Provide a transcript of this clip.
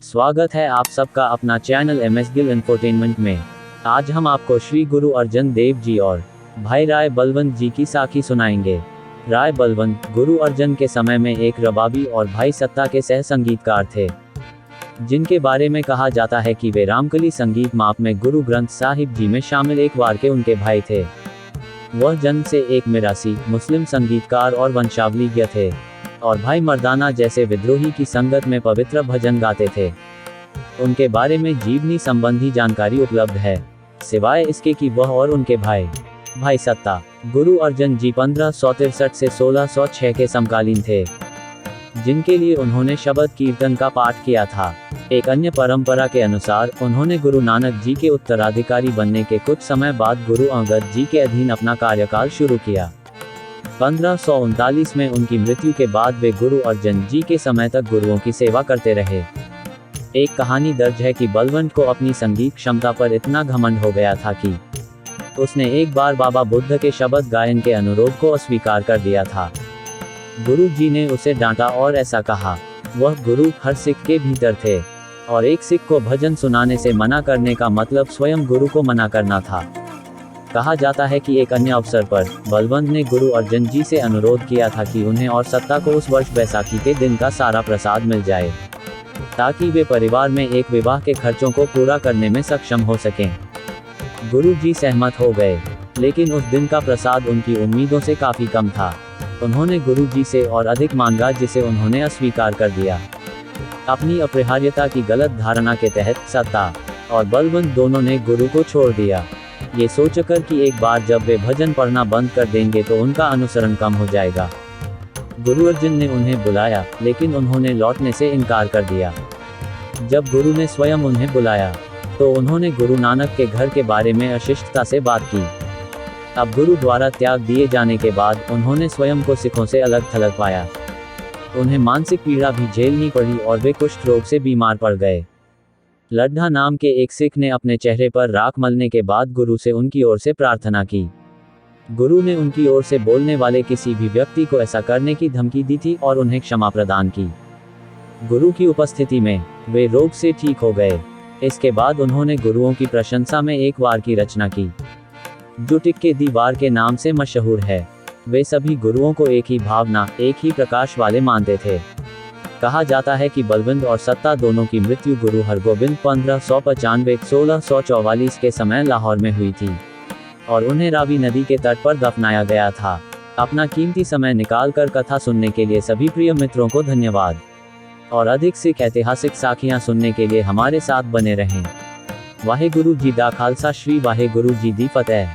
स्वागत है आप सबका अपना चैनल MS गिल इंफोटेनमेंट में। आज हम आपको श्री गुरु अर्जन देव जी और भाई राय बलवंत जी की साखी सुनाएंगे। राय बलवंत गुरु अर्जन के समय में एक रबाबी और भाई सत्ता के सह संगीतकार थे, जिनके बारे में कहा जाता है कि वे रामकली संगीत माप में गुरु ग्रंथ साहिब जी में शामिल एक वार के उनके भाई थे। वह जन्म से एक मिरासी मुस्लिम संगीतकार और वंशावलीज्ञ थे और भाई मर्दाना जैसे विद्रोही की संगत में पवित्र भजन गाते थे। उनके बारे में जीवनी संबंधी जानकारी उपलब्ध है, सिवाय इसके कि वह और उनके भाई सत्ता गुरु अर्जन जी 1563 से 1606 के समकालीन थे, जिनके लिए उन्होंने शबद कीर्तन का पाठ किया था। एक अन्य परंपरा के अनुसार उन्होंने गुरु नानक जी के उत्तराधिकारी बनने के कुछ समय बाद गुरु अंगद जी के अधीन अपना कार्यकाल शुरू किया। 1539 में उनकी मृत्यु के बाद वे गुरु अर्जन जी के समय तक गुरुओं की सेवा करते रहे। एक कहानी दर्ज है कि बलवंत को अपनी संगीत क्षमता पर इतना घमंड हो गया था कि उसने एक बार बाबा बुद्ध के शबद गायन के अनुरोध को अस्वीकार कर दिया था। गुरु जी ने उसे डांटा और ऐसा कहा, वह गुरु हर सिख के भीतर थे और एक सिख को भजन सुनाने से मना करने का मतलब स्वयं गुरु को मना करना था। कहा जाता है कि एक अन्य अवसर पर बलवंत ने गुरु अर्जन जी से अनुरोध किया था कि उन्हें और सत्ता को उस वर्ष बैसाखी के दिन का सारा प्रसाद मिल जाए, ताकि वे परिवार में एक विवाह के खर्चों को पूरा करने में सक्षम हो सकें। गुरु जी सहमत हो गए, लेकिन उस दिन का प्रसाद उनकी उम्मीदों से काफी कम था। उन्होंने गुरु जी से और अधिक मांगा, जिसे उन्होंने अस्वीकार कर दिया। अपनी अपरिहार्यता की गलत धारणा के तहत सत्ता और बलवंत दोनों ने गुरु को छोड़ दिया, ये सोचकर कि एक बार जब वे भजन पढ़ना बंद कर देंगे तो उनका अनुसरण कम हो जाएगा। गुरु अर्जन ने उन्हें बुलाया, लेकिन उन्होंने लौटने से इनकार कर दिया। जब गुरु ने स्वयं उन्हें बुलाया तो उन्होंने गुरु नानक के घर के बारे में अशिष्टता से बात की। अब गुरु द्वारा त्याग दिए जाने के बाद उन्होंने स्वयं को सिखों से अलग थलग पाया। उन्हें मानसिक पीड़ा भी झेलनी पड़ी और वे कुष्ठ रोग से बीमार पड़ गए। लड्ढा नाम के एक सिख ने अपने चेहरे पर राख मलने के बाद गुरु से उनकी ओर से प्रार्थना की। गुरु ने उनकी ओर से बोलने वाले किसी भी व्यक्ति को ऐसा करने की धमकी दी थी और उन्हें क्षमा प्रदान की। गुरु की उपस्थिति में वे रोग से ठीक हो गए। इसके बाद उन्होंने गुरुओं की प्रशंसा में एक वार की रचना की, जो टिक्के दी वार के नाम से मशहूर है। वे सभी गुरुओं को एक ही भावना, एक ही प्रकाश वाले मानते थे। कहा जाता है कि बलवंत और सत्ता दोनों की मृत्यु गुरु हरगोबिंद 1595-1644 के समय लाहौर में हुई थी और उन्हें रावी नदी के तट पर दफनाया गया था। अपना कीमती समय निकालकर कथा सुनने के लिए सभी प्रिय मित्रों को धन्यवाद और अधिक सिख ऐतिहासिक साखियां सुनने के लिए हमारे साथ बने रहें। वाहे गुरु जी दा खालसा, श्री वाहे गुरु जी दी फतेह।